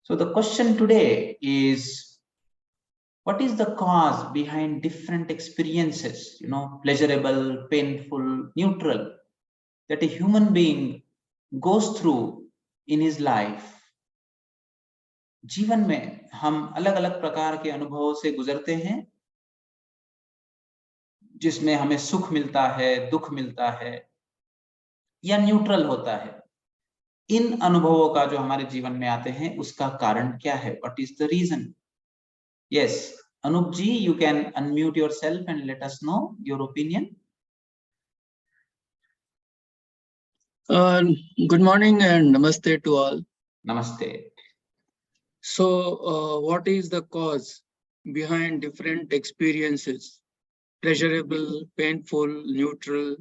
So the question today is, what is the cause behind different experiences, pleasurable, painful, neutral, that a human being goes through in his life? जीवन में हम अलग अलग प्रकार के अनुभवों से गुजरते हैं, जिसमें हमें सुख मिलता है, दुख मिलता है या न्यूट्रल होता है। इन अनुभवों का जो हमारे जीवन में आते हैं, उसका कारण क्या है? What is the reason? Yes, Anup ji, you can unmute yourself and let us know your opinion. Good morning and namaste to all. Namaste. So, what is the cause behind different experiences, pleasurable, painful, neutral,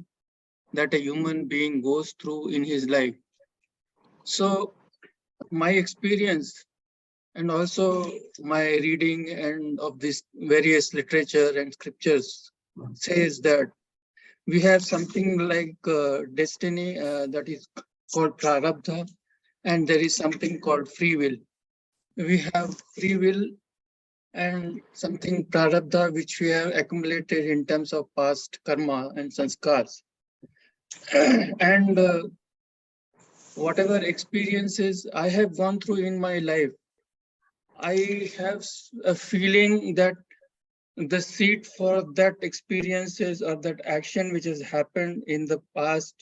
that a human being goes through in his life? So, my experience and also my reading and of this various literature and scriptures says that we have something like destiny that is called prarabdha, and there is something called free will. We have free will and something prarabdha which we have accumulated in terms of past karma and sanskars. And whatever experiences I have gone through in my life, I have a feeling that the seed for that experiences or that action which has happened in the past,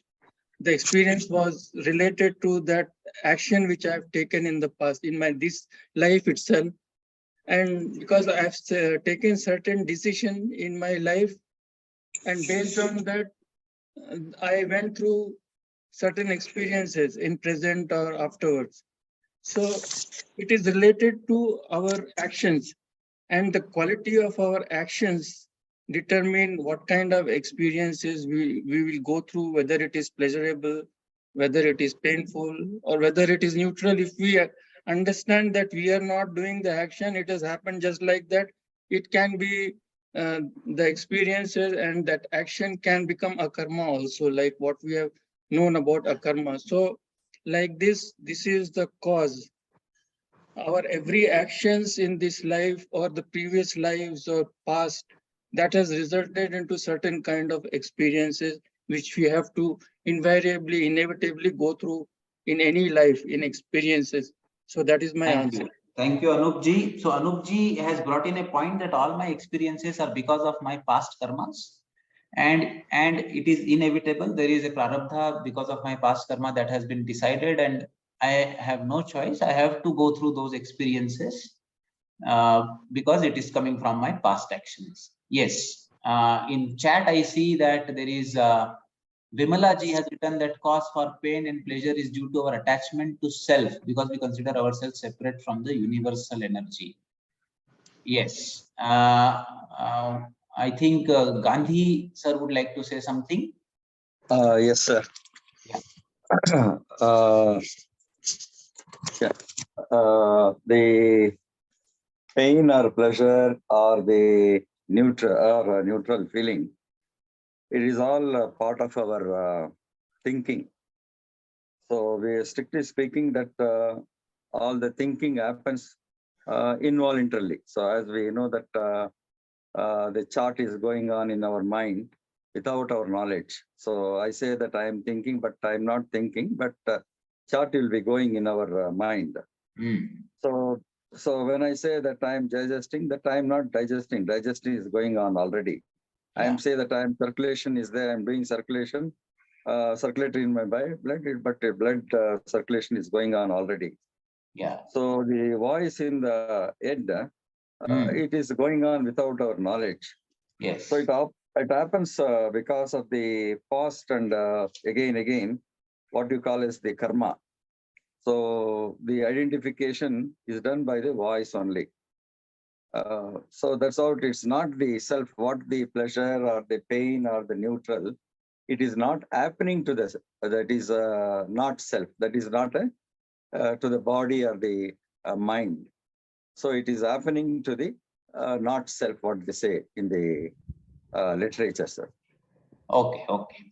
the experience was related to that action which I have taken in the past in my this life itself. And because I have taken certain decision in my life, and based on that, I went through certain experiences in present or afterwards. So it is related to our actions, and the quality of our actions determine what kind of experiences we will go through, whether it is pleasurable, whether it is painful, or whether it is neutral. If we understand that we are not doing the action, it has happened just like that, it can be the experiences, and that action can become a karma also, like what we have known about a karma. So like this is the cause. Our every actions in this life or the previous lives or past, that has resulted into certain kind of experiences which we have to invariably, inevitably go through in any life, in experiences. So that is my answer. Thank you, Anup ji. So Anup ji has brought in a point that all my experiences are because of my past karmas, and it is inevitable. There is a prarabdha because of my past karma that has been decided, and I have no choice. I have to go through those experiences because it is coming from my past actions. Yes. In chat, I see that there is Vimala ji has written that cause for pain and pleasure is due to our attachment to self, because we consider ourselves separate from the universal energy. Yes. I think Gandhi sir would like to say something. Yes, sir. Yeah. The pain or pleasure or the neutral feeling, it is all part of our thinking. So we strictly speaking that all the thinking happens involuntarily. So as we know that the chart is going on in our mind without our knowledge. So I say that I am thinking, but I am not thinking, but chart will be going in our mind. So when I say that I am digesting, that I am not digesting. Digesting is going on already. I am saying that I am circulation is there. I am doing circulation, circulatory in my blood, but the blood circulation is going on already. Yeah. So the voice in the head, it is going on without our knowledge. Yes. So it happens because of the past and again, what you call as the karma. So the identification is done by the voice only. So that's how it's not the self, what the pleasure or the pain or the neutral, it is not happening to the, that is not self, that is not to the body or the mind. So it is happening to the not self, what they say in the literature, sir. Okay.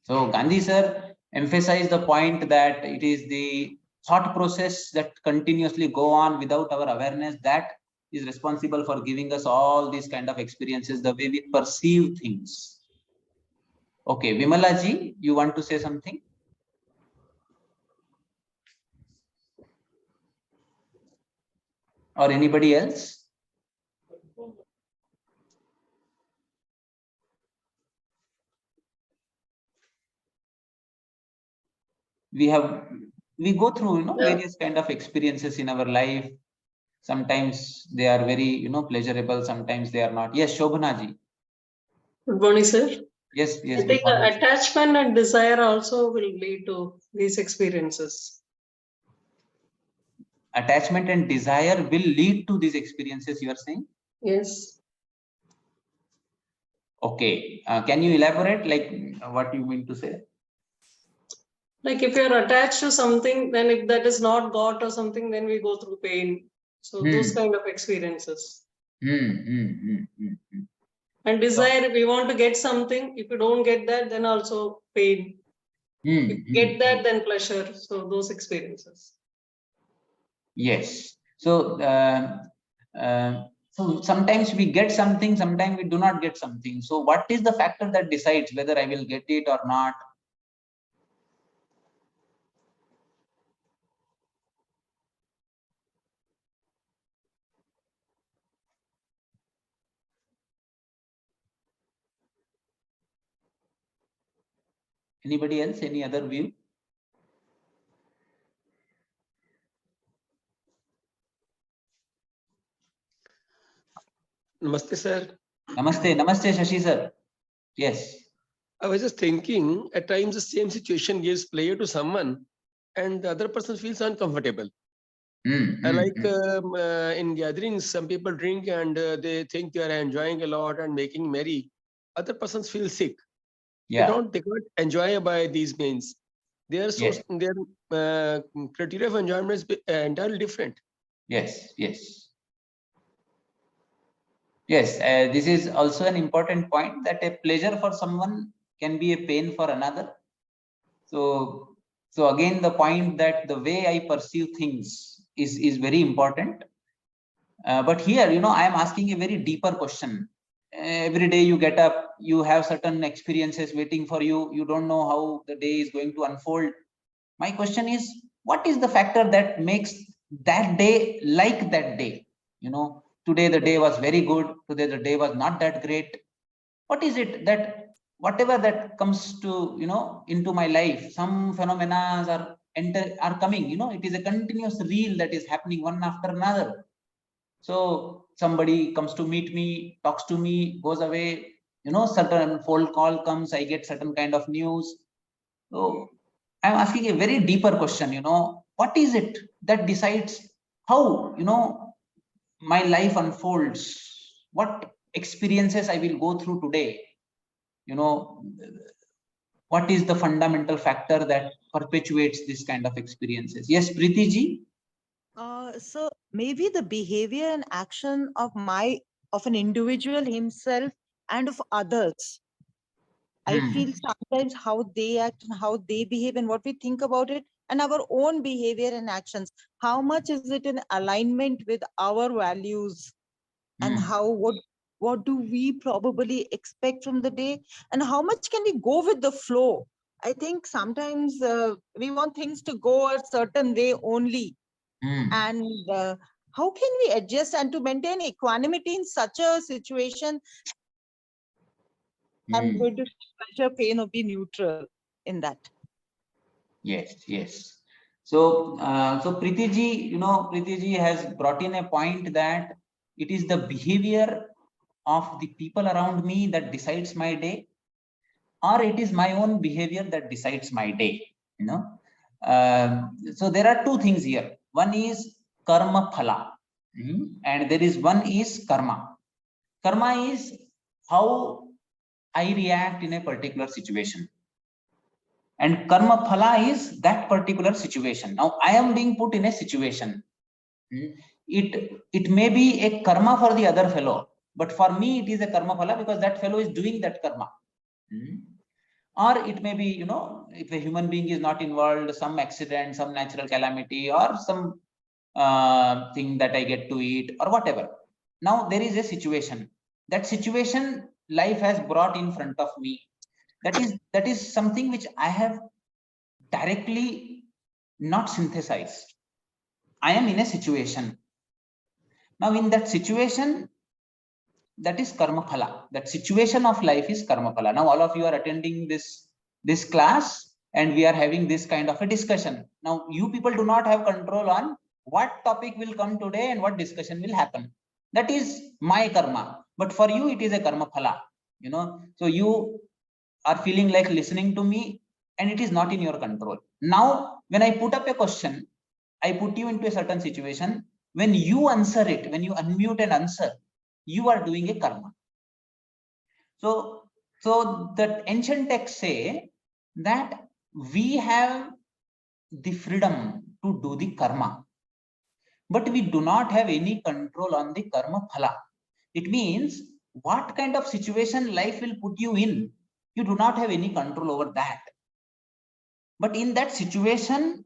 So Gandhi sir emphasized the point that it is the thought process that continuously go on without our awareness, that is responsible for giving us all these kind of experiences, the way we perceive things. Okay, Vimala ji, you want to say something? Or anybody else? We go through, various kind of experiences in our life. Sometimes they are very, pleasurable. Sometimes they are not. Yes, Shobhana ji. Good morning, sir. Yes, yes. I think attachment and desire also will lead to these experiences. Attachment and desire will lead to these experiences, you are saying? Yes. Okay. Can you elaborate, like what you mean to say? Like if you're attached to something, then if that is not got or something, then we go through pain. So those kind of experiences. And desire, if we want to get something, if you don't get that, then also pain. If you get that, then pleasure. So those experiences. Yes. So, so sometimes we get something, sometimes we do not get something. So what is the factor that decides whether I will get it or not? Anybody else? Any other view? Namaste, sir. Namaste, namaste, Shashi sir. Yes. I was just thinking, at times the same situation gives pleasure to someone and the other person feels uncomfortable. In gatherings, some people drink and they think they are enjoying a lot and making merry. Other persons feel sick. Yeah. They can't enjoy by these means. Their criteria of enjoyment is entirely different. Yes, yes. Yes, this is also an important point, that a pleasure for someone can be a pain for another. So again, the point that the way I perceive things is very important. But here, I am asking a very deeper question. Every day you get up, you have certain experiences waiting for you. You don't know how the day is going to unfold. My question is, what is the factor that makes that day like that day? Today the day was very good. Today the day was not that great. What is it that whatever that comes to, into my life, some phenomena are coming, it is a continuous reel that is happening one after another. So somebody comes to meet me, talks to me, goes away, certain phone call comes, I get certain kind of news. So I'm asking a very deeper question, what is it that decides how, my life unfolds? What experiences I will go through today? What is the fundamental factor that perpetuates this kind of experiences? Yes, Preeti ji? So maybe the behavior and action of an individual himself and of others. I feel sometimes how they act and how they behave and what we think about it, and our own behavior and actions. How much is it in alignment with our values, and what do we probably expect from the day, and how much can we go with the flow? I think sometimes we want things to go a certain way only. And how can we adjust and to maintain equanimity in such a situation? I'm going to pleasure, pain, or be neutral in that. Yes, yes. So, Preeti ji, Preeti ji has brought in a point that it is the behavior of the people around me that decides my day, or it is my own behavior that decides my day. So there are two things here. One is Karmaphala, and there is one is karma. Karma is how I react in a particular situation, and Karmaphala is that particular situation. Now I am being put in a situation. It may be a karma for the other fellow, but for me it is a Karmaphala because that fellow is doing that karma. or it may be, you know, if a human being is not involved, some accident, some natural calamity, or some thing that I get to eat or whatever. Now there is a situation. That situation life has brought in front of me. That is something which I have directly not synthesized. I am in a situation. Now in that situation, that is Karmaphala. That situation of life is Karmaphala. Now all of you are attending this class and we are having this kind of a discussion. Now you people do not have control on what topic will come today and what discussion will happen. That is my karma. But for you, it is a Karmaphala. You know, so you are feeling like listening to me and it is not in your control. Now, when I put up a question, I put you into a certain situation. When you answer it, when you unmute and answer, you are doing a karma. So the ancient texts say that we have the freedom to do the karma, but we do not have any control on the karma phala. It means what kind of situation life will put you in, you do not have any control over that. But in that situation,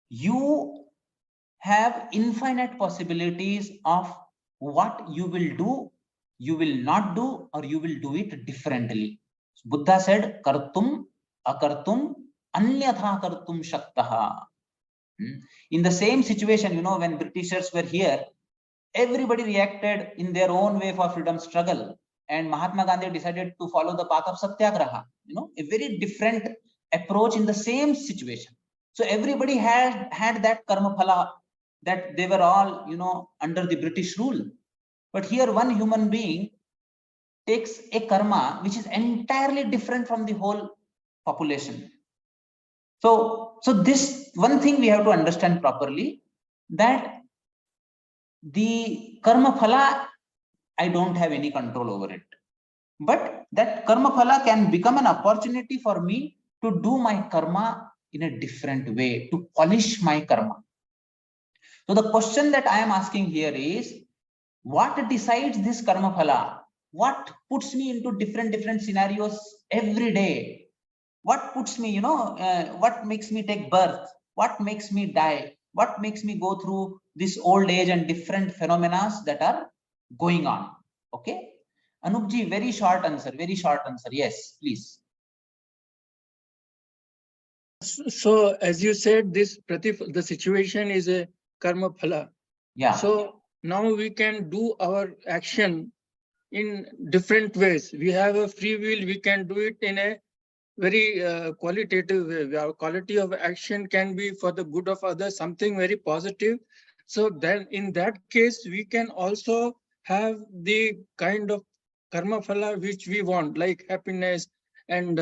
you have infinite possibilities of what you will do, you will not do, or you will do it differently. Buddha said, kartum, akartum, anyatha kartum shaktaha. In the same situation, you know, when Britishers were here, everybody reacted in their own way for freedom struggle. And Mahatma Gandhi decided to follow the path of Satyagraha, you know, a very different approach in the same situation. So everybody had that karma phala, that they were all, you know, under the British rule. But here one human being takes a karma which is entirely different from the whole population. So this one thing we have to understand properly, that the karma phala, I don't have any control over it. But that karma phala can become an opportunity for me to do my karma in a different way, to polish my karma. So the question that I am asking here is, what decides this karma phala? What puts me into different scenarios every day? What puts me, you know, what makes me take birth? What makes me die? What makes me go through this old age and different phenomena that are going on? Okay. Anupji, very short answer. Yes, please. So as you said, the situation is a karma phala. Yeah. So now we can do our action in different ways. We have a free will. We can do it in a very qualitative way. Our quality of action can be for the good of others, something very positive. So then in that case, we can also have the kind of karma phala which we want, like happiness and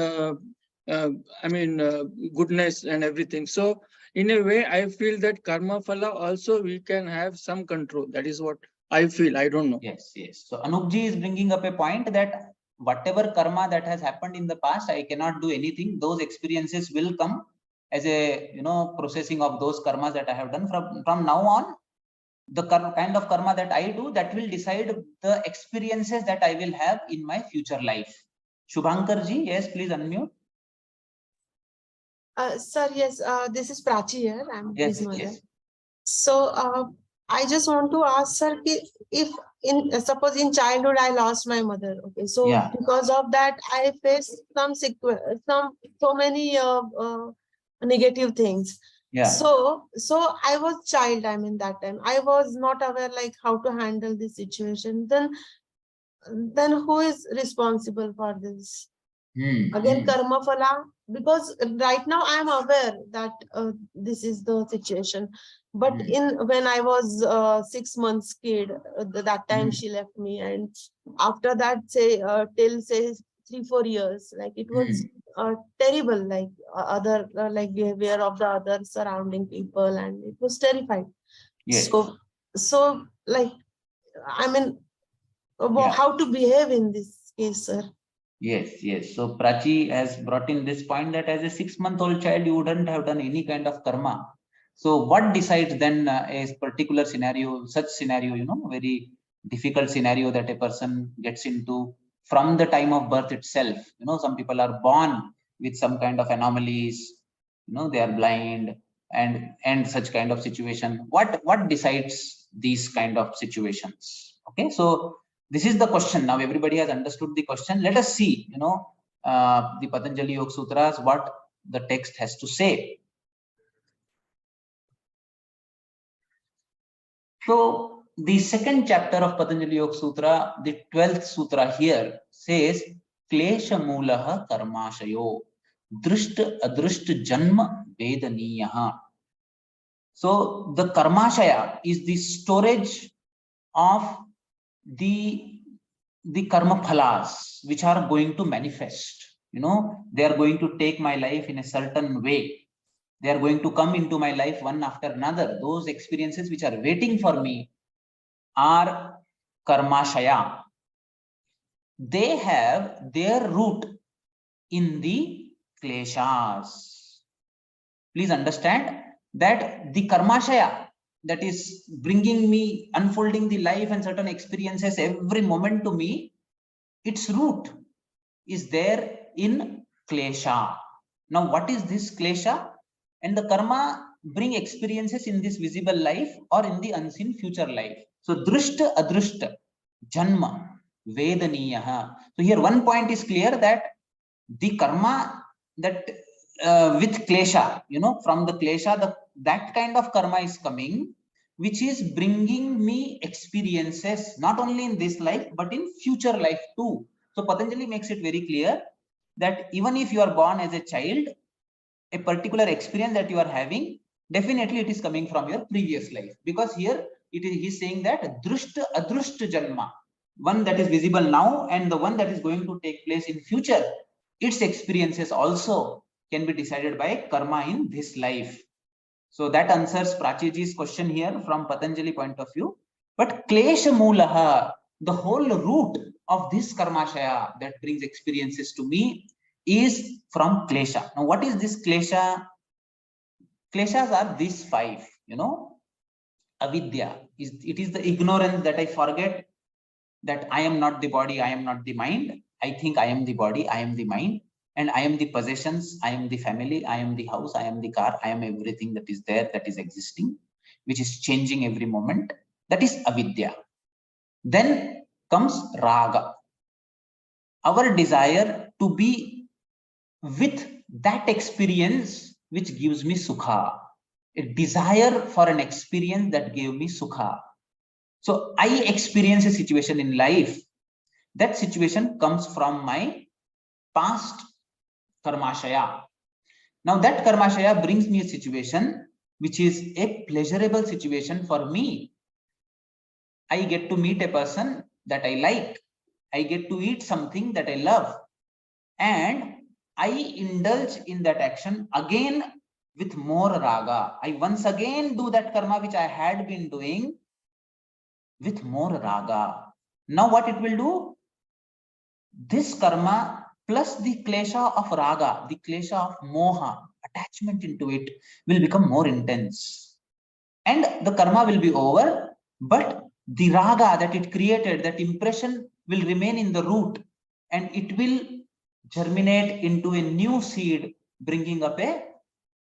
goodness and everything. So in a way, I feel that karma phala also we can have some control. That is what I feel. I don't know. Yes. So Anupji is bringing up a point that whatever karma that has happened in the past, I cannot do anything. Those experiences will come as a, you know, processing of those karmas that I have done. From now on, the kind of karma that I do, that will decide the experiences that I will have in my future life. Shubhankar ji, yes, please unmute. Sir, yes, this is Prachi here. I'm Yes, his mother. yes. So I just want to ask, sir, if in suppose in childhood I lost my mother, okay, so Yeah. because of that I faced so many negative things. Yeah. So I was child. I mean that time I was not aware like how to handle this situation. Then who is responsible for this? Again, karma phala, because right now I am aware that this is the situation. But when I was 6 months kid, that time she left me, and after that, till 3-4 years, like it was terrible, like like behavior of the other surrounding people, and it was terrified. Yes. So like, I mean, how to behave in this case, sir? Yes. So Prachi has brought in this point that as a 6-month-old child, you wouldn't have done any kind of karma. So what decides then a particular scenario, such scenario, you know, very difficult scenario that a person gets into, from the time of birth itself. Some people are born with some kind of anomalies, they are blind and such kind of situation. What decides these kind of situations? Okay, so this is the question. Now everybody has understood the question. Let us see, the Patanjali Yoga Sutras, what the text has to say. So the second chapter of Patanjali Yoga Sutra, the 12th sutra here says, Klesha Mulaha Karmashayo Drishta Adrishta Janma Vedaniyaha. So the Karmashaya is the storage of the Karmaphalas which are going to manifest. They are going to take my life in a certain way. They are going to come into my life one after another. Those experiences which are waiting for me are Karmashaya. They have their root in the kleshas. Please understand that the Karmashaya that is bringing me, unfolding the life and certain experiences every moment to me, its root is there in klesha. Now, what is this klesha? And the karma bring experiences in this visible life or in the unseen future life. So, drishta, adrishta, janma, vedaniyaha. So, here one point is clear that the karma that with klesha, from the klesha, that kind of karma is coming, which is bringing me experiences, not only in this life, but in future life too. So, Patanjali makes it very clear that even if you are born as a child, a particular experience that you are having, definitely it is coming from your previous life, because here he's saying that drishta adrishta janma, one that is visible now and the one that is going to take place in future, its experiences also can be decided by karma in this life. So that answers Prachiji's question here from Patanjali point of view. But klesha mulaha, the whole root of this karmashaya that brings experiences to me is from klesha. Now, what is this klesha? Kleshas are these 5, avidya. It is the ignorance that I forget that I am not the body, I am not the mind. I think I am the body, I am the mind, and I am the possessions, I am the family, I am the house, I am the car, I am everything that is there, that is existing, which is changing every moment. That is avidya. Then comes raga, our desire to be with that experience which gives me sukha, a desire for an experience that gave me sukha. So I experience a situation in life. That situation comes from my past karmashaya. Now that karmashaya brings me a situation which is a pleasurable situation for me. I get to meet a person that I like. I get to eat something that I love. And I indulge in that action again with more raga. I once again do that karma which I had been doing with more raga. Now what it will do? This karma plus the klesha of raga, the klesha of moha, attachment into it, will become more intense. And the karma will be over, but the raga that it created, that impression will remain in the root, and it will germinate into a new seed, bringing up a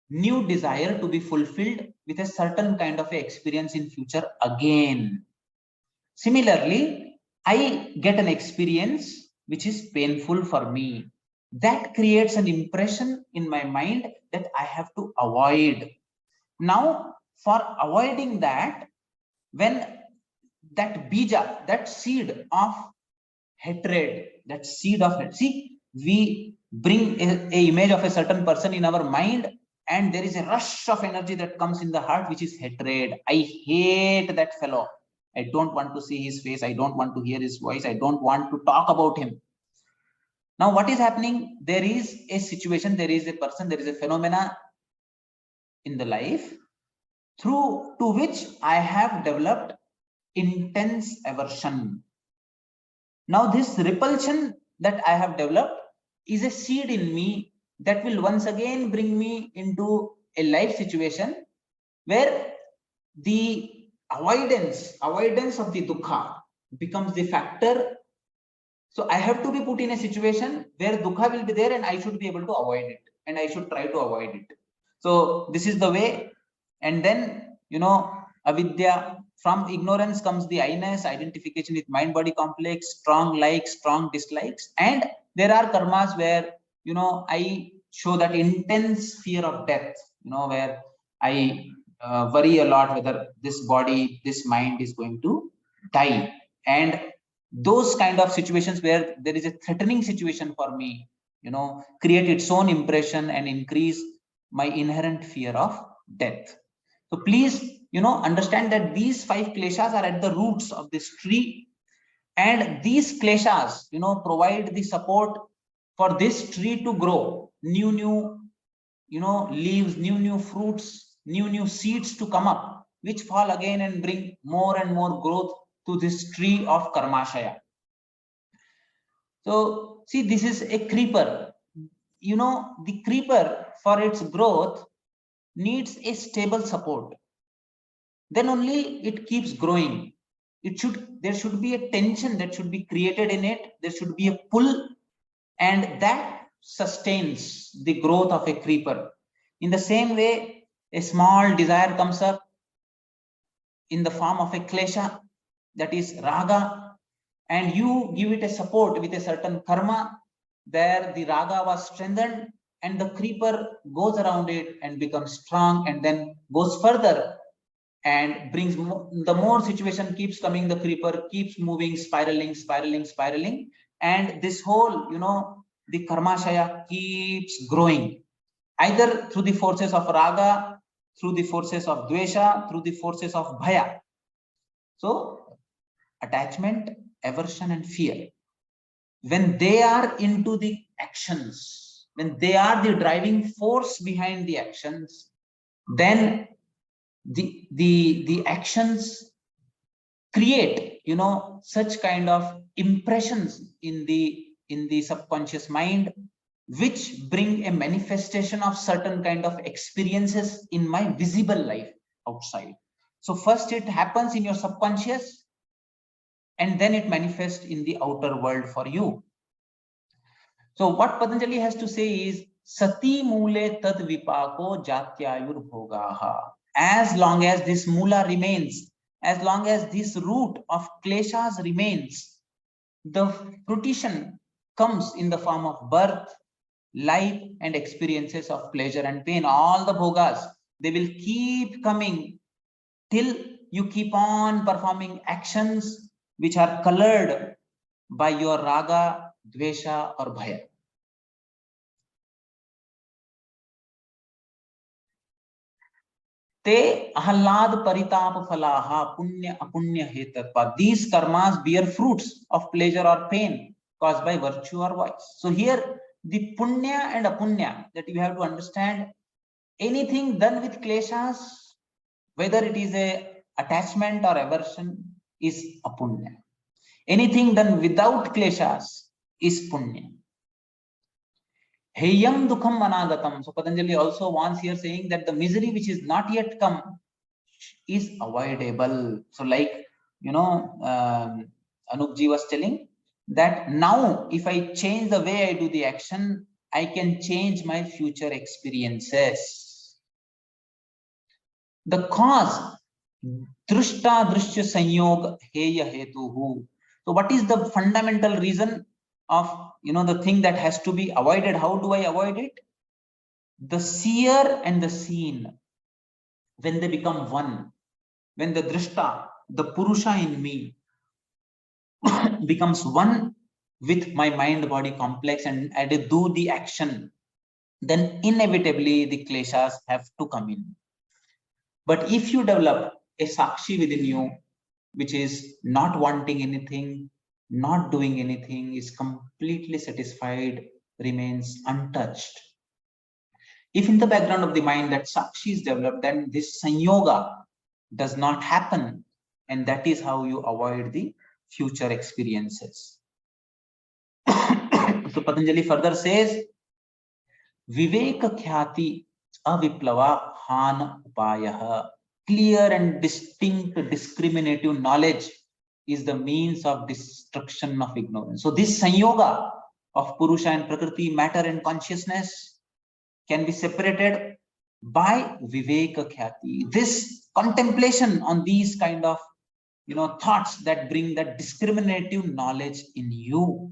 new desire to be fulfilled with a certain kind of experience in future again. Similarly, I get an experience which is painful for me. That creates an impression in my mind that I have to avoid. Now, for avoiding that, when that bija, that seed of hatred, that seed of hatred, see, we bring a image of a certain person in our mind, and there is a rush of energy that comes in the heart, which is hatred. I hate that fellow. I don't want to see his face. I don't want to hear his voice. I don't want to talk about him. Now, what is happening? There is a situation, there is a person, there is a phenomena in the life through to which I have developed intense aversion. Now, this repulsion that I have developed is a seed in me that will once again bring me into a life situation where the avoidance of the dukkha becomes the factor So I have to be put in a situation where dukkha will be there and I should be able to avoid it, and I should try to avoid it. So this is the way. And then, avidya, from ignorance comes the I-ness, identification with mind body complex, strong likes, strong dislikes. And there are karmas where, I show that intense fear of death, where I worry a lot whether this body, this mind is going to die. And those kind of situations where there is a threatening situation for me, create its own impression and increase my inherent fear of death. So please, understand that these 5 kleshas are at the roots of this tree, and these kleshas, provide the support for this tree to grow, new leaves, new fruits, new seeds to come up, which fall again and bring more and more growth to this tree of karmashaya. So see, this is a creeper. The creeper, for its growth, needs a stable support. Then only it keeps growing. There should be a tension that should be created in it. There should be a pull, and that sustains the growth of a creeper. In the same way, a small desire comes up in the form of a klesha, that is raga, and you give it a support with a certain karma, where the raga was strengthened, and the creeper goes around it and becomes strong, and then goes further and brings more. The more situation keeps coming, the creeper keeps moving, spiraling, and this whole, the karmashaya keeps growing, either through the forces of raga, through the forces of dvesha, through the forces of bhaya. So attachment, aversion, and fear, when they are into the actions, when they are the driving force behind the actions, then the actions create, such kind of impressions in the subconscious mind, which bring a manifestation of certain kind of experiences in my visible life outside. So first it happens in your subconscious, and then it manifests in the outer world for you. So what Patanjali has to say is, sati mule tad vipako jatyayur bhogaha. As long as this mula remains, as long as this root of kleshas remains, the fruition comes in the form of birth, life, and experiences of pleasure and pain. All the bhogas, they will keep coming till you keep on performing actions which are colored by your raga, dvesha, or bhaya. Te ahlad paritap phalaha punya apunya hetatva. These karmas bear fruits of pleasure or pain caused by virtue or vice. So here the punya and apunya that you have to understand, anything done with kleshas, whether it is a attachment or aversion, is apunya. Anything done without kleshas is punya. Heyam dukham managatam. So Patanjali also wants here, saying that the misery which is not yet come is avoidable. So like, Anupji was telling that now if I change the way I do the action, I can change my future experiences. The cause, drushta drushya sanyog heya hetuhu. So what is the fundamental reason of, the thing that has to be avoided? How do I avoid it? The seer and the seen, when they become one, when the drishta, the purusha in me, becomes one with my mind body complex, and I do the action, then inevitably the kleshas have to come in. But if you develop a sakshi within you, which is not wanting anything, not doing anything, is completely satisfied, remains untouched. If in the background of the mind that sakshi is developed, then this sanyoga does not happen, and that is how you avoid the future experiences. So Patanjali further says, Viveka khyati aviplava han upayah. Clear and distinct discriminative knowledge is the means of destruction of ignorance. So this sanyoga of Purusha and Prakriti, matter and consciousness, can be separated by Viveka Khyati. This contemplation on these kind of thoughts that bring that discriminative knowledge in you.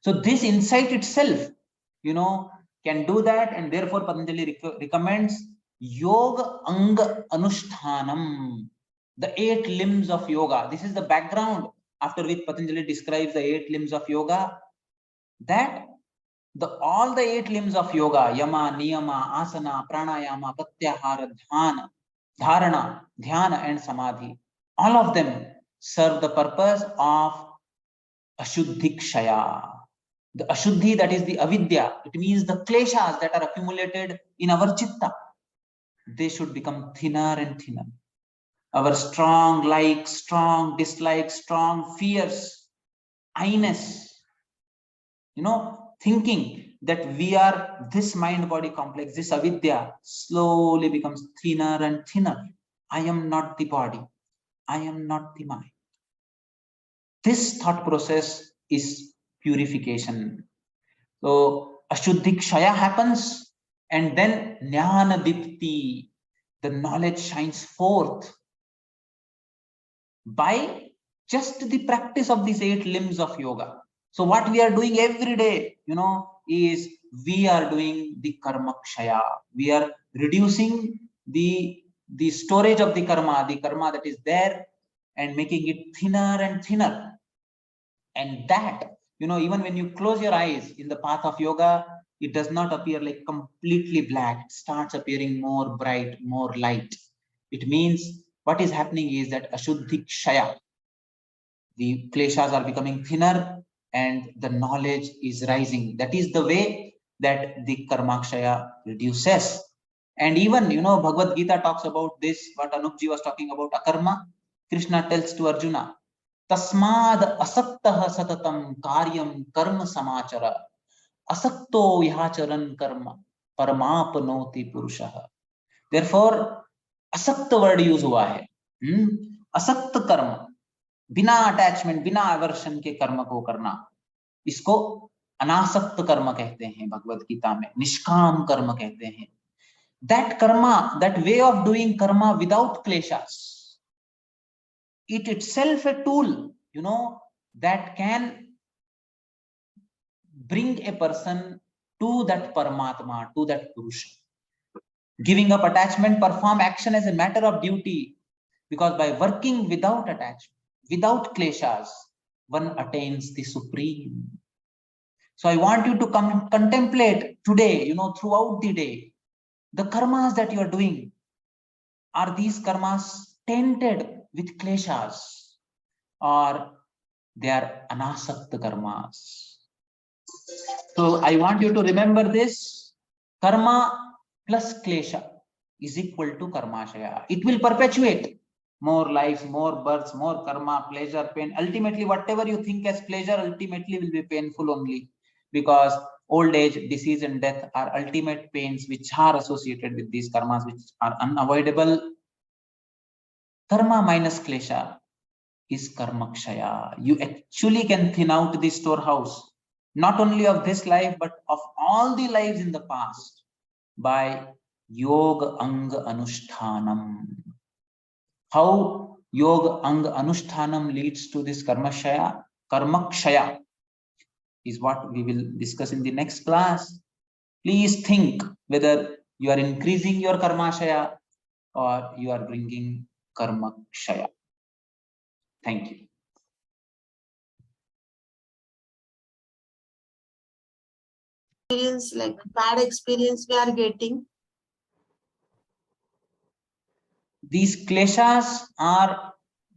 So this insight itself, can do that, and therefore Patanjali recommends Yoga Anga Anushtanam, the 8 limbs of yoga. This is the background after which Patanjali describes the 8 limbs of yoga, that all the 8 limbs of yoga, yama, niyama, asana, pranayama, pratyahara, dharana, dhyana and samadhi, all of them serve the purpose of ashuddhikshaya. The ashuddhi, that is the avidya, it means the kleshas that are accumulated in our chitta, they should become thinner and thinner. Our strong likes, strong dislikes, strong fears, I-ness, thinking that we are this mind-body complex, this avidya slowly becomes thinner and thinner. I am not the body. I am not the mind. This thought process is purification. So ashuddhikshaya happens, and then jnana dipti, the knowledge shines forth by just the practice of these 8 limbs of yoga. So what we are doing every day, is we are doing the karmakshaya. We are reducing the storage of the karma that is there, and making it thinner and thinner. And that, even when you close your eyes in the path of yoga, it does not appear like completely black. It starts appearing more bright, more light. It means what is happening is that ashuddhikshaya, the kleshas are becoming thinner and the knowledge is rising. That is the way that the karmakshaya reduces. And even, Bhagavad Gita talks about this, what Anupji was talking about, akarma. Krishna tells to Arjuna, tasmad asaktah satatam karyam karma samachara asakto vihacharan karma paramapnoti purushaha. Therefore, asakt word use हुआ है. असक्त कर्म, बिना attachment, बिना aversion के कर्म को करना, इसको अनासक्त कर्म कहते हैं भगवद गीता में, निष्काम कर्म कहते हैं. That karma, that way of doing karma without kleshas, it itself a tool, that can bring a person to that Paramatma, to that Purusha. Giving up attachment, perform action as a matter of duty, because by working without attachment, without kleshas, one attains the supreme. So I want you to contemplate today, throughout the day, the karmas that you are doing. Are these karmas tainted with kleshas, or they are anasakta karmas? So I want you to remember this: karma plus klesha is equal to karmashaya. It will perpetuate more lives, more births, more karma, pleasure, pain. Ultimately, whatever you think as pleasure, ultimately will be painful only, because old age, disease and death are ultimate pains which are associated with these karmas, which are unavoidable. Karma minus klesha is karmakshaya. You actually can thin out the storehouse, not only of this life, but of all the lives in the past, by yoga anga anushtanam. How yoga anga anushtanam leads to this karmakshaya is what we will discuss in the next class. Please think whether you are increasing your karmashaya or you are bringing karmakshaya. Thank you. Experience, like bad experience we are getting. These kleshas are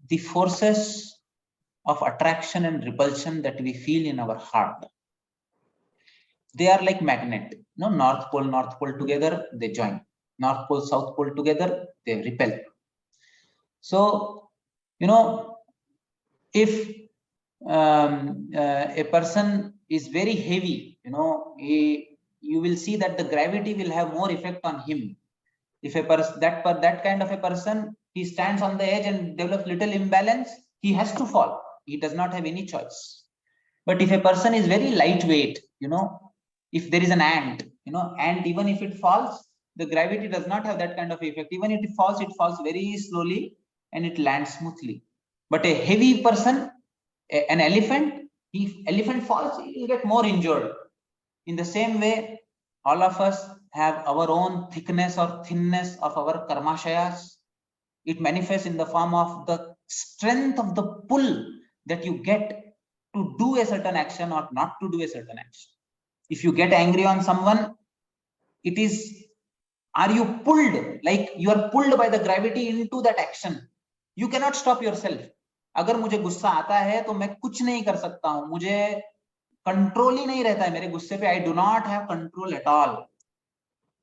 the forces of attraction and repulsion that we feel in our heart. They are like magnet. North pole together, they join. North pole, south pole together, they repel. So, if a person is very heavy, you will see that the gravity will have more effect on him. If a person, that kind of a person, he stands on the edge and develops little imbalance, he has to fall. He does not have any choice. But if a person is very lightweight, if there is an ant, ant, even if it falls, the gravity does not have that kind of effect. Even if it falls very slowly and it lands smoothly. But a heavy person, an elephant, if elephant falls, he will get more injured. In the same way, all of us have our own thickness or thinness of our karmashayas. It manifests in the form of the strength of the pull that you get to do a certain action or not to do a certain action. If you get angry on someone, it is, are you pulled, like you are pulled by the gravity into that action? You cannot stop yourself. अगर मुझे गुस्सा आता है तो मैं कुछ नहीं कर सकता हूं, मुझे कंट्रोल ही नहीं रहता है मेरे गुस्से पे. I do not have control at all.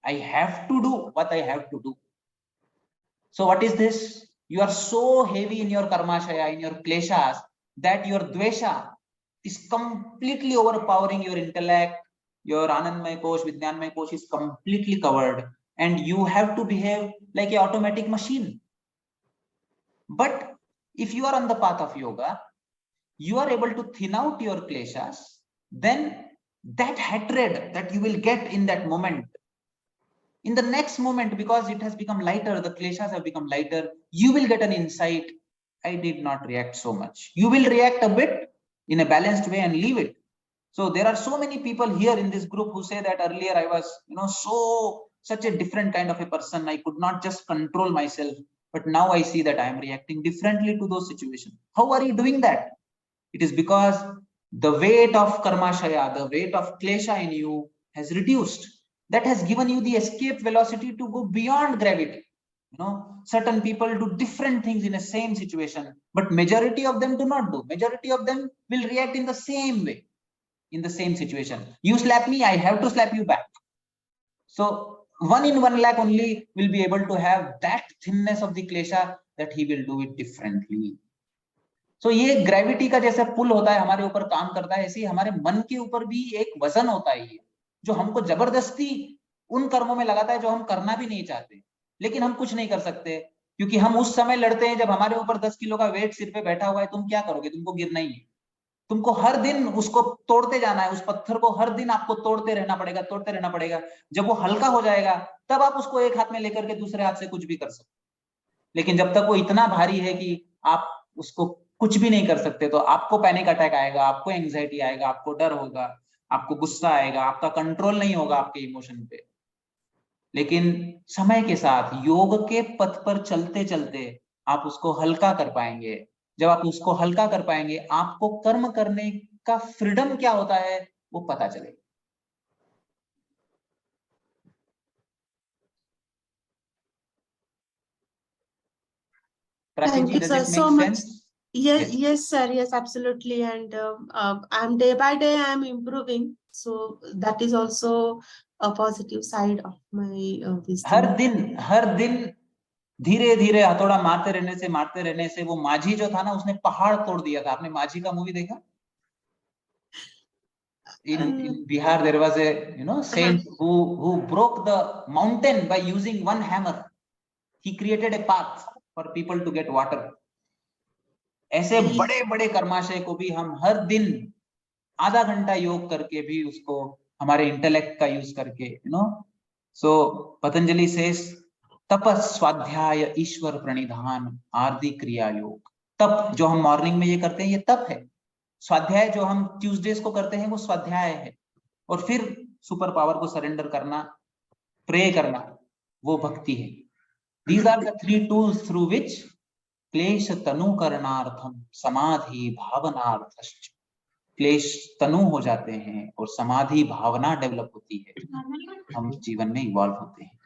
I have to do what I have to do. So what is this? You are so heavy in your karmashaya, in your kleshas, that your dvesha is completely overpowering your intellect. Your anandmaya kosh, vijnanmaya kosh is completely covered, and you have to behave like an automatic machine. But if you are on the path of yoga, you are able to thin out your kleshas, then that hatred that you will get in that moment, in the next moment, because it has become lighter, the kleshas have become lighter, you will get an insight. I did not react so much. You will react a bit in a balanced way and leave it. So there are so many people here in this group who say that earlier I was, such a different kind of a person. I could not just control myself. But now I see that I am reacting differently to those situations. How are you doing that? It is because the weight of karmashaya, the weight of klesha in you has reduced. That has given you the escape velocity to go beyond gravity. Certain people do different things in a same situation, but majority of them do not do. Majority of them will react in the same way, in the same situation. You slap me, I have to slap you back. So 1 in 1 lakh only will be able to have that thinness of the klesha that he will do it differently. So ये gravity का जैसे पुल होता है हमारे ऊपर काम करता है, ऐसे ही हमारे मन के ऊपर भी एक वजन होता है ये, जो हमको जबरदस्ती उन कर्मों में लगाता है जो हम करना भी नहीं चाहते, लेकिन हम कुछ नहीं कर सकते क्योंकि हम उस समय लड़ते हैं जब हमारे ऊपर 10 किलो का वेट सिर पे बैठा हुआ है. तुम क्या करोगे? तुमको गिरना ही है. तुमको हर दिन उसको तोड़ते जाना है, उस पत्थर को हर दिन आपको तोड़ते रहना पड़ेगा. जब वो हल्का हो जाएगा तब आप उसको एक हाथ में लेकर के दूसरे हाथ से कुछ भी कर सकते. लेकिन जब तक वो इतना भारी है कि आप उसको कुछ भी नहीं कर सकते, तो आपको पैनिक अटैक आएगा, आपको एंजाइटी आएगा, आपको डर होगा, आपको गुस्सा आएगा, आपका कंट्रोल नहीं होगा आपके इमोशन पे. लेकिन समय के साथ योग के पथ पर चलते चलते आप उसको हल्का कर पाएंगे. जब आप उसको हल्का कर पाएंगे, आपको कर्म करने का फ्रीडम क्या होता है वो पता चलेगा. Thank you, does sir, it make so much. sense? Yes, sir. Yes, absolutely. And I'm day by day, I'm improving. So that is also a positive side of my wisdom. हर दिन धीरे धीरे हथौड़ा मारते रहने से वो माझी जो था ना, उसने पहाड़ तोड़ दिया था. आपने माझी का मूवी देखा? In Bihar there was a saint who broke the mountain by using one hammer. He created a path for people to get water. ऐसे बड़े बड़े कर्माशय को भी हम हर दिन आधा घंटा योग करके भी उसको हमारे इंटेलेक्ट का यूज करके so Patanjali says तपस स्वाध्याय ईश्वर प्रणिधान आदि क्रिया योग. तप जो हम मॉर्निंग में ये करते हैं ये तप है. स्वाध्याय जो हम ट्यूसडेज को करते हैं वो स्वाध्याय है. और फिर सुपर पावर को सरेंडर करना, प्रे करना, वो भक्ति है. These are the 3 tools through which क्लेश तनु करणार्थम समाधि भावनार्थश्च. क्लेश तनु हो जाते हैं और समाधि भावना डेवलप होती है, हम जीवन में इवॉल्व होते हैं.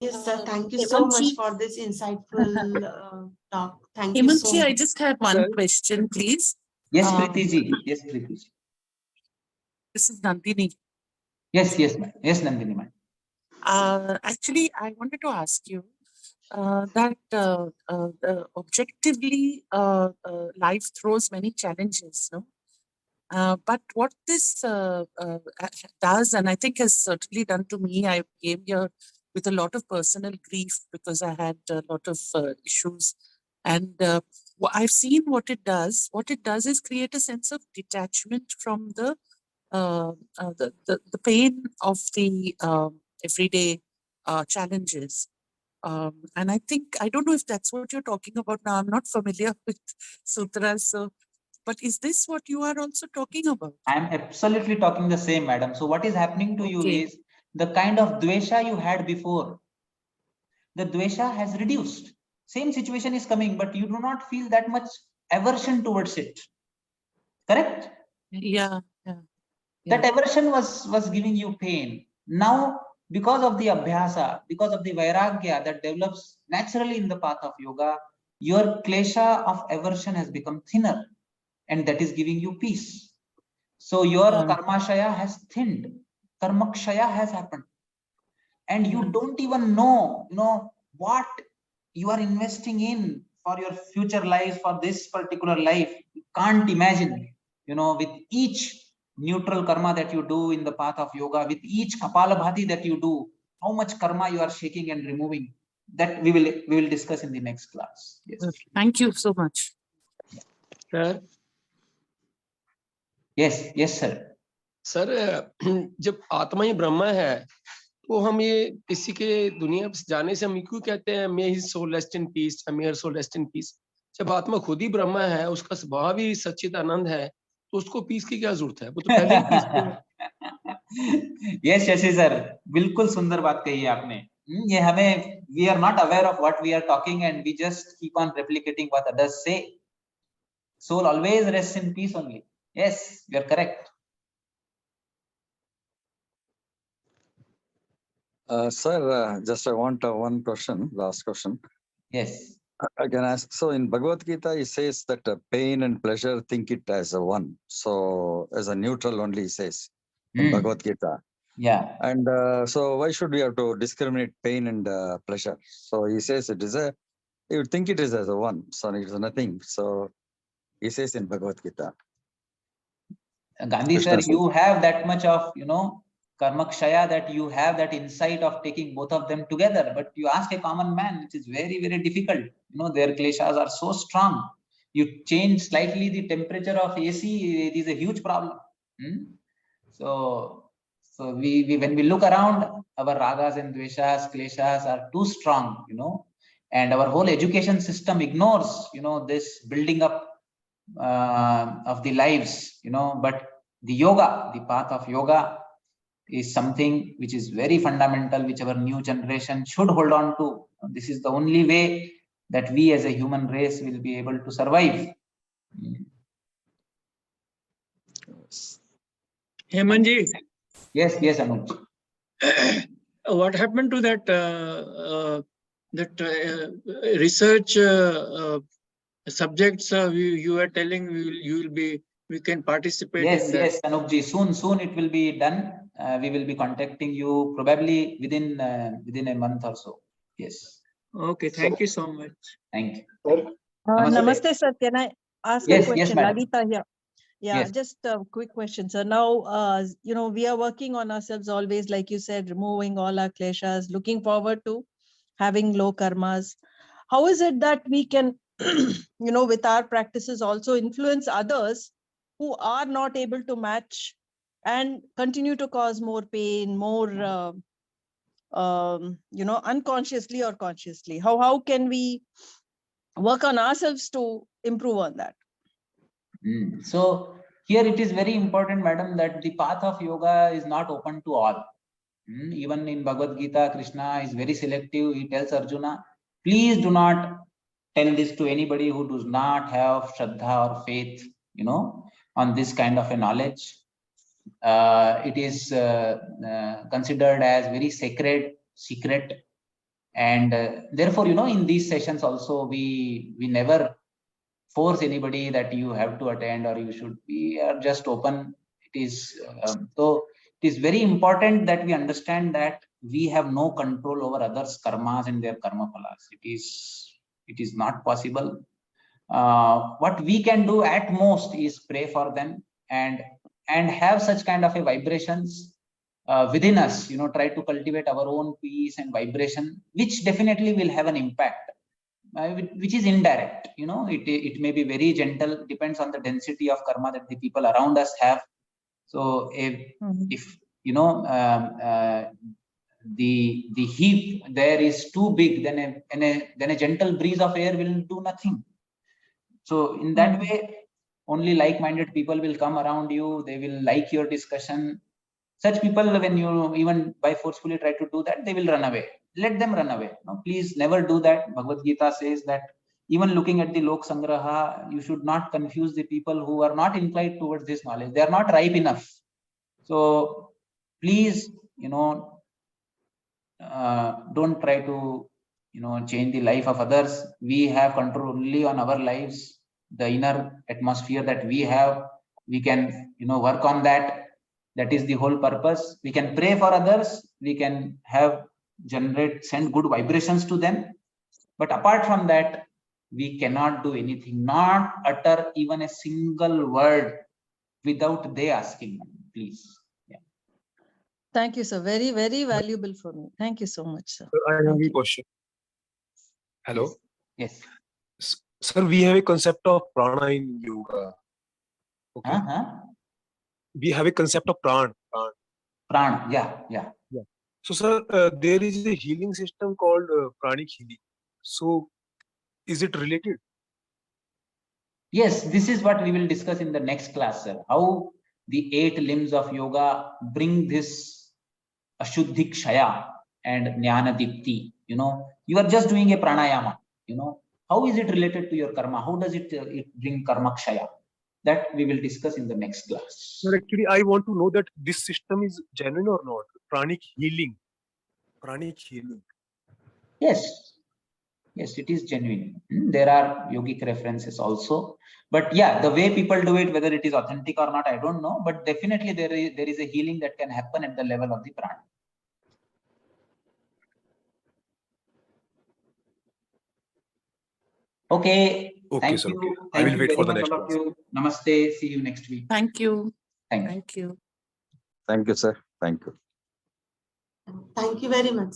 Yes, sir. Thank you so much for this insightful talk. Thank you so much. I just had one question, please. Yes, Preeti ji. Yes, Preeti ji. This is Nandini. Yes, ma'am. Yes, Nandini, ma'am. Actually, I wanted to ask you that objectively, life throws many challenges, no? But what this does, and I think has certainly done to me, I came here with a lot of personal grief because I had a lot of issues And I've seen what it does. What it does is create a sense of detachment from the pain of the everyday challenges. And I think, I don't know if that's what you're talking about now. I'm not familiar with sutras. So, but is this what you are also talking about? I'm absolutely talking the same, madam. So what is happening to you is the kind of dvesha you had before. The dvesha has reduced. Same situation is coming, but you do not feel that much aversion towards it. Correct? Yeah. That aversion was giving you pain. Now, because of the abhyasa, because of the vairagya that develops naturally in the path of yoga, your klesha of aversion has become thinner, and that is giving you peace. So your karmashaya has thinned, karmakshaya has happened, and you don't even know, what you are investing in for your future life, for this particular life. You can't imagine, with each neutral karma that you do in the path of yoga, with each kapalabhati that you do, how much karma you are shaking and removing. That we will discuss in the next class. Yes. Thank you so much. Sir. Yes, sir. Sir जब आत्मा ही ब्रह्मा है तो हम ये किसी के दुनिया से जाने से हम क्यों कहते हैं may his soul rest in peace, may her soul rest in peace? जब आत्मा खुद ही ब्रह्मा है, उसका स्वभाव ही सच्चित आनंद है, तो उसको पीस की क्या जरूरत है? वो तो पहले ही पीस है। यस शशि सर, बिल्कुल सुंदर बात कही है आपने। ये हमें, we are not aware of what we are talking and we just keep on replicating what others say. Soul always rests in peace only. Yes, you are correct. Sir, just I want one question, last question. Yes. I can ask. So in Bhagavad Gita, he says that pain and pleasure, think it as a one. So as a neutral only, he says in Bhagavad Gita. Yeah. And so why should we have to discriminate pain and pleasure? So he says it is you would think it is as a one. So it is nothing. So he says in Bhagavad Gita. Gandhi sir, you have that much of, karmakshaya, that you have that insight of taking both of them together. But you ask a common man, it is very, very difficult. Their kleshas are so strong. You change slightly the temperature of AC, it is a huge problem. So we when we look around, our ragas and dveshas, kleshas are too strong, and our whole education system ignores, this building up of the lives, but the yoga, the path of yoga is something which is very fundamental, which our new generation should hold on to. This is the only way that we as a human race will be able to survive. Hemanji. Yes, Anuj. What happened to that research subjects you were telling we can participate in that? Yes, Anupji. Soon it will be done. We will be contacting you probably within a month or so. Yes. Okay, thank you so much. Thank you. Namaste, sir. Can I ask a question? Yes, madam. Lalita here. Yeah, yes. Just a quick question, sir. Now, we are working on ourselves always, like you said, removing all our kleshas, looking forward to having low karmas. How is it that we can, with our practices also influence others who are not able to match and continue to cause more pain, more, unconsciously or consciously? How can we work on ourselves to improve on that? So here it is very important, madam, that the path of yoga is not open to all. Even in Bhagavad Gita, Krishna is very selective. He tells Arjuna, please do not tell this to anybody who does not have shraddha or faith, on this kind of a knowledge. It is considered as very sacred, secret. And therefore, in these sessions also, we never force anybody that you have to attend or you should be just open. It is so it is very important that we understand that we have no control over others' karmas and their karmaphalas. It is not possible. What we can do at most is pray for them and have such kind of a vibrations within us, try to cultivate our own peace and vibration, which definitely will have an impact. which is indirect. It may be very gentle, depends on the density of karma that the people around us have. So if the heap there is too big, then a gentle breeze of air will do nothing. So in that way, only like-minded people will come around you. They will like your discussion. Such people, when you even by forcefully try to do that, they will run away. Let them run away. No, please never do that. Bhagavad Gita says that even looking at the Lok Sangraha, you should not confuse the people who are not inclined towards this knowledge. They are not ripe enough. So please, don't try to, change the life of others. We have control only on our lives. The inner atmosphere that we have, we can, work on that. That is the whole purpose. We can pray for others. We can send good vibrations to them. But apart from that, we cannot do anything, not utter even a single word without they asking, please. Yeah. Thank you, sir. Very, very valuable for me. Thank you so much, sir. I have a question. Hello. Yes. Sir, we have a concept of prana in yoga. Okay. We have a concept of pran. Pran, yeah. So, sir, there is a healing system called pranic healing. So, is it related? Yes, this is what we will discuss in the next class, sir. How the 8 limbs of yoga bring this Ashuddhi Kshaya and Jnana Dipti. You are just doing a pranayama. How is it related to your karma? How does it bring karma kshaya? That we will discuss in the next class. Sir, actually, I want to know that this system is genuine or not. Pranic healing. Yes, it is genuine. There are yogic references also. But yeah, the way people do it, whether it is authentic or not, I don't know. But definitely there is a healing that can happen at the level of the prana. Okay. Okay, sir. Okay. I will wait for the next class. Namaste. See you next week. Thank you. Thank you. Thank you, sir. Thank you. Thank you very much.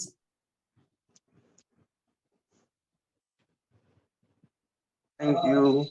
Thank you.